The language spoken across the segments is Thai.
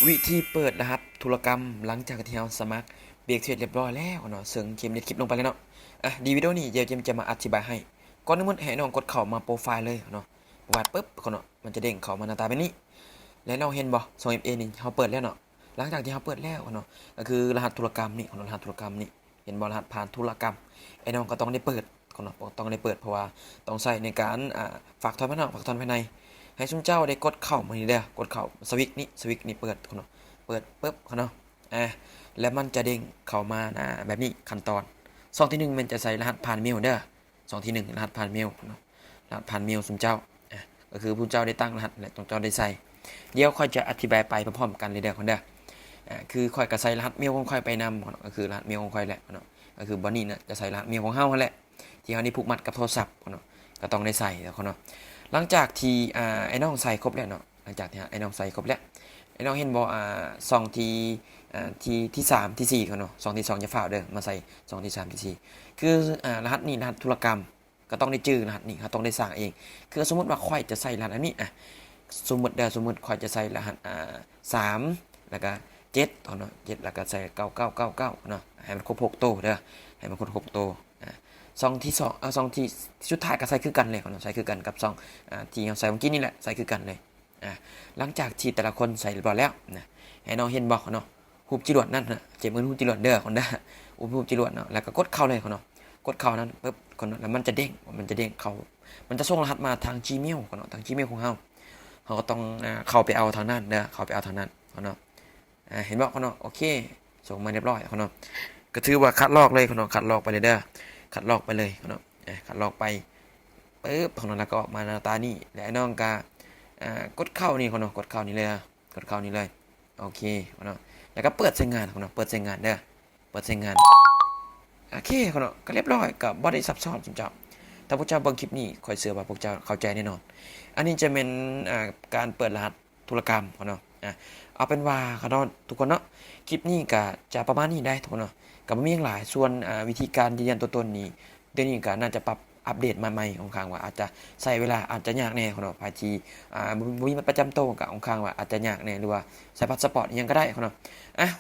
วิธีเปิดรหัสธุรกรรมหลังจากที่เราสมัครเบียกเสร็จเรียบร้อยแล้วเนาะซึ่งเกมเด็ดคลิปลงไปแล้วเนาะดีวิดีโอนี้เดี๋ยวเจมจะมาอธิบายให้ก่อนอื่นมันให้น้องกดเข้ามาโปรไฟล์เลยเนาะวาดปุ๊บเนาะมันจะเด้งเข้ามาหน้าตาแบบนี้แล้วเราเห็นบ่ 2FA นี่เราเปิดแล้วเนาะหลังจากที่เราเปิดแล้วเนาะก็คือรหัสธุรกรรมนี่ของรหัสธุรกรรมนี่เห็นบ่รหัสผ่านธุรกรรมไอ้น้องก็ต้องได้เปิดเนาะต้องได้เปิดเพราะว่าต้องใช้ในการฝากถอนภายนอกฝากถอนภายในให้ซุมเจ้าได้กดเข้ามานี่เด้อกดเข้าสวิตช์นี่เปิดเนาะ เปิดปุ๊บเขาเนาะแล้วมันจะเด้งเข้ามาแบบนี้ขั้นตอน2ที่1มันจะใส่รหัสผ่านเมลเด้อ2ที่1รหัสผ่านเมลเนาะรหัสผ่านเมลสุ่มเจ้าก็คือผู้เจ้าได้ตั้งรหัสและต้องเจ้าได้ใส่เดี๋ยวค่อยจะอธิบายไปพร้อมๆกันเลยเด้อคนเด้อคือค่อยก็ใส่รหัสเมลของค่อยไปนำก็คือรหัสเมลของค่อยแหละเนาะก็คือบอนนี่เนี่ยจะใส่รหัสเมลของเฮาแหละที่เฮาได้ผูกมัดกับโทรศัพท์เนาะก็ต้องได้ใส่แล้วเนาะหลังจากที่ไอ้น้องใส่ครบแล้วเนาะหลังจากที่ไอ้น้องใส่ครบแล้วไอ้น้องเห็นบ่ซองที่สามที่สี่เขาเนาะ2 ที่ 2จะฝ่าเด้อมาใส่2 ที่ 3ที่สี่คือรหัสนี่รหัสธุรกรรมก็ต้องได้จื้อรหัสนี่เขาต้องได้สร้างเองคือสมมติว่าค่อยจะใส่รหัสอันนี้สมมติค่อยจะใส่รหัส3แล้วก็7เนาะ7แล้วก็ใส่9999เนาะให้มันครบ6โตวเด้อให้มันครบ6โตวซองที่2ซองที่สุดท้ายก็ใส่คือกันเลยเนาะใส่คือกันกับซองที่เราใส่เมื่อกี้นี่แหละใส่คือกันเลยหลังจากที่แต่ละคนใส่เรียบร้อยแล้วนะให้น้องเห็นบอกเนาะหูบจรวดนั่นนะเจ็บมือหูบจรวดเด้อคนได้หูบจรวดเนาะแล้วก็กดเข้าเลยเนาะกดเข้านั้นปุ๊บคนแล้วมันจะเด้งเข้ามันจะส่งรหัสมาทาง Gmail เนาะทาง Gmail ของเขาก็ต้องเข้าไปเอาทางนั้นเด้อเข้าไปเอาทางนั้นเนาะเห็นบอกเนาะโอเคส่งมาเรียบร้อยเนาะก็ถือว่าคัดลอกเลยเนาะคัดลอกไปเลยเด้อคัดลอกไปเลยเนาะคัดลอกไปปุ๊บของนั้นแล้วก็ออกมาหน้าตานี่และไอ้น้องกากดเข้านี่เนาะกดเข้านี่เลยกดเข้านี่เลยโอเคเนาะแล้วก็เปิดใช้งานเนาะเปิดใช้งานเด้อเปิดใช้งานโอเคเนาะก็เรียบร้อยกับบริษัทซับซ้อนจุ๊บจ้าถ้าพวกเจ้าเบิ่งคลิปนี้คอยเชื่อว่าพวกเจ้าเข้าใจแน่นอนอันนี้จะเป็นการเปิดรหัสธุรกรรมเนาะเอาเป็นว่าเนาะทุกคนเนาะคลิปนี้ก็จะประมาณนี้ได้ทุกคนเนาะก็บ่มีอย่างหลายส่วนวิธีการยืนยันตัวตนนี้เดี๋ยวนี้ก็น่าจะปรับอัปเดตมาใหม่ของข้างว่าอาจจะใช้เวลาอาจจะยากแน่เนาะภายที่บ่มีบัตรประจำตัวกับของข้างว่าอาจจะยากแน่หรือว่าใช้พาสปอร์ตยังก็ได้เนาะ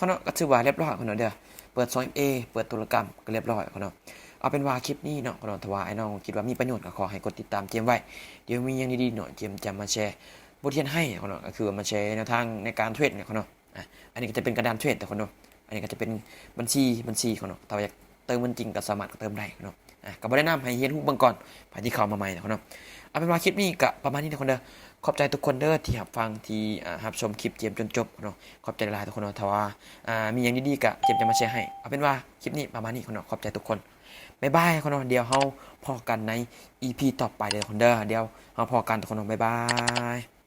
เนาะก็ถือว่าเรียบร้อยเนาะเด้อเปิด 2FA เปิดธุรกรรมก็เรียบร้อยเนาะเอาเป็นว่าคลิปนี้เนาะถ้าว่าไอ้น้องคิดว่ามีประโยชน์ก็ขอให้กดติดตามเจมไว้เดี๋ยวมีอย่างดีๆเนาะเจมจะมาแชร์บทเรียนให้เนาะก็คือมาแชร์แนวทางในการเทรดเนี่ยเนาะอันนี้ก็จะเป็นกระดานเทรดแต่เนาะอันนี้ก็จะเป็นบัญชีเนาะถ้าอยากเติมมันจริงก็สามารถเติมได้เนาะก็บ่ได้นำให้เฮียนฮู้เบิ่งก่อนภายที่เข้ามาใหม่เนาะเอาเป็นว่าคลิปนี้ก็ประมาณนี้ทุกคนเด้อขอบใจทุกคนเด้อที่รับฟังที่รับชมคลิปเจมจนจบเนาะขอบใจหลายทุกคนเนาะถ้าว่ามีอย่างดีๆก็เจมจะมาแชร์ให้เอาเป็นว่าคลิปนี้ประมาณนี้คนเนาะขอบใจทุกคนบ๊ายบายคนเนาะเดี๋ยวเฮาพอกันใน EP ต่อไปเด้อคนเด้อเดี๋ยวเฮาพอกันทุกคนเนาะบ๊ายบาย